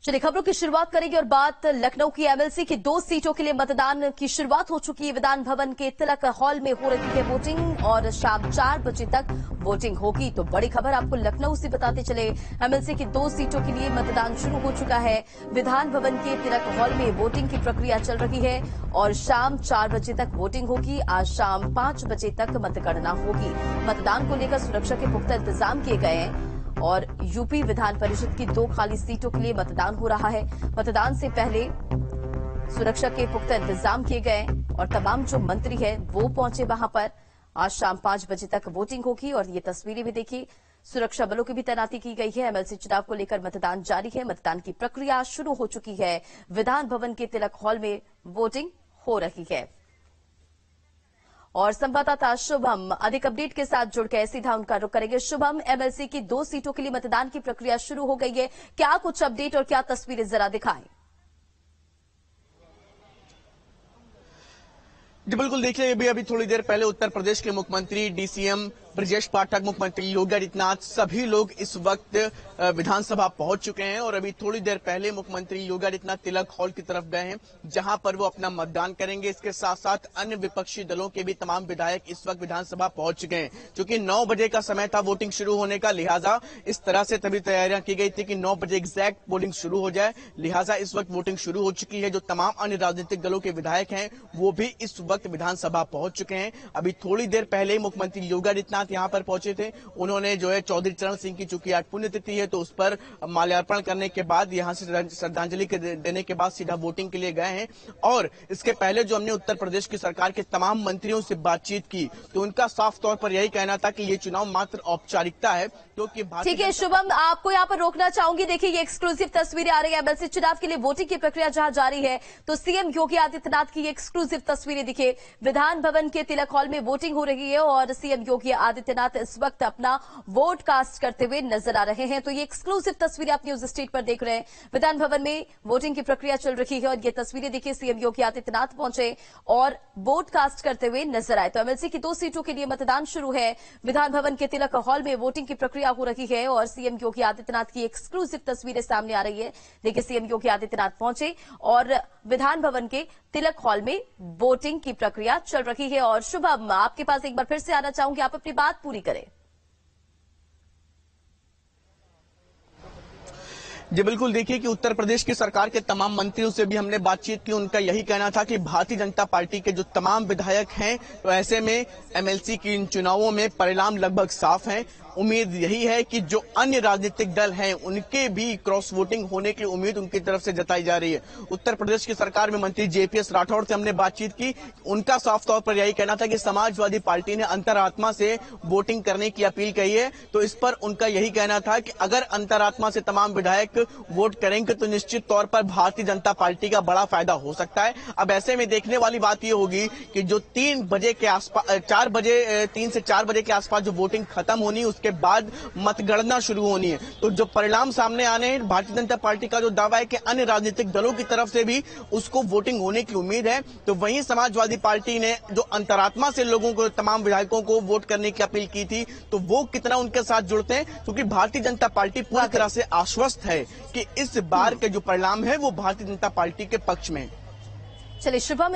चलिए खबरों की शुरुआत करेंगे और बात लखनऊ की एमएलसी की 2 सीटों के लिए मतदान की शुरुआत हो चुकी है। विधान भवन के तिलक हॉल में हो रही है वोटिंग और शाम 4 बजे तक वोटिंग होगी। तो बड़ी खबर आपको लखनऊ से बताते चले, एमएलसी की 2 सीटों के लिए मतदान शुरू हो चुका है। विधान भवन के तिलक हॉल में वोटिंग की प्रक्रिया चल रही है और शाम 4 बजे तक वोटिंग होगी। आज शाम 5 बजे तक मतगणना होगी। मतदान को लेकर सुरक्षा के पुख्ता इंतजाम किए गए हैं और यूपी विधान परिषद की 2 खाली सीटों के लिए मतदान हो रहा है। मतदान से पहले सुरक्षा के पुख्ता इंतजाम किए गए और तमाम जो मंत्री हैं वो पहुंचे वहां पर। आज शाम 5 बजे तक वोटिंग होगी और ये तस्वीरें भी देखिए, सुरक्षा बलों की भी तैनाती की गई है। एमएलसी चुनाव को लेकर मतदान जारी है। मतदान की प्रक्रिया शुरू हो चुकी है। विधान भवन के तिलक हॉल में वोटिंग हो रही है और संवाददाता शुभम अधिक अपडेट के साथ जुड़ गए, सीधा उनका रुख करेंगे। शुभम, एमएलसी की 2 सीटों के लिए मतदान की प्रक्रिया शुरू हो गई है, क्या कुछ अपडेट और क्या तस्वीरें जरा दिखाएं? जी बिल्कुल, देखिए अभी थोड़ी देर पहले उत्तर प्रदेश के मुख्यमंत्री डीसीएम ब्रजेश पाठक, मुख्यमंत्री योगी आदित्यनाथ, सभी लोग इस वक्त विधानसभा पहुंच चुके हैं और अभी थोड़ी देर पहले मुख्यमंत्री योगी आदित्यनाथ तिलक हॉल की तरफ गए हैं, जहां पर वो अपना मतदान करेंगे। इसके साथ साथ अन्य विपक्षी दलों के भी तमाम विधायक इस वक्त विधानसभा पहुंच चुके हैं। क्योंकि 9 बजे का समय था वोटिंग शुरू होने का, लिहाजा इस तरह से तभी तैयारियां की गई थी कि 9 बजे एग्जैक्ट वोटिंग शुरू हो जाए। लिहाजा इस वक्त वोटिंग शुरू हो चुकी है। जो तमाम अन्य राजनीतिक दलों के विधायक हैं वो भी इस वक्त विधानसभा पहुंच चुके हैं। अभी थोड़ी देर पहले ही मुख्यमंत्री योगी आदित्यनाथ यहां पर पहुंचे थे। उन्होंने जो है चौधरी चरण सिंह की, चूंकि आज पुण्यतिथि है तो उस पर माल्यार्पण करने के बाद यहां से श्रद्धांजलि देने के बाद सीधा वोटिंग के लिए गए हैं। और इसके पहले जो हमने उत्तर प्रदेश की सरकार के तमाम मंत्रियों से बातचीत की तो उनका साफ तौर पर यही कहना था कि ये चुनाव मात्र औपचारिकता है, क्योंकि ठीक है शुभम, आपको यहाँ पर रोकना चाहूंगी। देखिए ये एक्सक्लूसिव तस्वीरें आ रही है, एमएलसी चुनाव के लिए वोटिंग की प्रक्रिया जहां जारी है तो सीएम योगी आदित्यनाथ की एक्सक्लूसिव तस्वीरें दिखे। विधान भवन के तिलक हॉल में वोटिंग हो रही है और सीएम योगी आदित्यनाथ इस वक्त अपना वोट कास्ट करते हुए नजर आ रहे हैं। तो ये एक्सक्लूसिव तस्वीरें आप न्यूज स्टेट पर देख रहे हैं। विधान भवन में वोटिंग की प्रक्रिया चल रही है और ये तस्वीरें देखिए, सीएम योगी आदित्यनाथ पहुंचे और वोट कास्ट करते हुए नजर आए। तो एमएलसी की 2 सीटों के लिए मतदान शुरू है। विधान भवन के तिलक हॉल में वोटिंग की प्रक्रिया हो रही है और सीएम योगी आदित्यनाथ की एक्सक्लूसिव तस्वीरें सामने आ रही है। देखिए सीएम योगी आदित्यनाथ पहुंचे और विधान भवन के तिलक हॉल में वोटिंग की प्रक्रिया चल रही है। और शुभम, आपके पास एक बार फिर से आना चाहूंगी, आप अपनी बात पूरी करें। जी बिल्कुल, देखिए कि उत्तर प्रदेश की सरकार के तमाम मंत्रियों से भी हमने बातचीत की। उनका यही कहना था कि भारतीय जनता पार्टी के जो तमाम विधायक हैं तो ऐसे में एमएलसी की इन चुनावों में परिणाम लगभग साफ हैं। उम्मीद यही है कि जो अन्य राजनीतिक दल हैं उनके भी क्रॉस वोटिंग होने की उम्मीद उनकी तरफ से जताई जा रही है। उत्तर प्रदेश की सरकार में मंत्री जेपीएस राठौड़ से हमने बातचीत की। उनका साफ तौर पर यही कहना था कि समाजवादी पार्टी ने अंतरात्मा से वोटिंग करने की अपील कही है। तो इस पर उनका यही कहना था कि अगर अंतरात्मा से तमाम विधायक वोट करेंगे तो निश्चित तौर पर भारतीय जनता पार्टी का बड़ा फायदा हो सकता है। अब ऐसे में देखने वाली बात यह होगी कि जो 3 बजे के आसपास 3 से 4 बजे के आसपास जो वोटिंग खत्म होनी है के बाद मतगणना शुरू होनी है। तो जो परिणाम सामने आने हैं, भारतीय जनता पार्टी का जो दावा है कि अन्य राजनीतिक दलों की तरफ से भी उसको वोटिंग होने की उम्मीद है। तो वहीं समाजवादी पार्टी ने जो अंतरात्मा से लोगों को, तमाम विधायकों को वोट करने की अपील की थी, तो वो कितना उनके साथ जुड़ते हैं, क्योंकि भारतीय जनता पार्टी पूरी तरह से आश्वस्त है कि इस बार के जो परिणाम है वो भारतीय जनता पार्टी के पक्ष में। चलिए शुभम,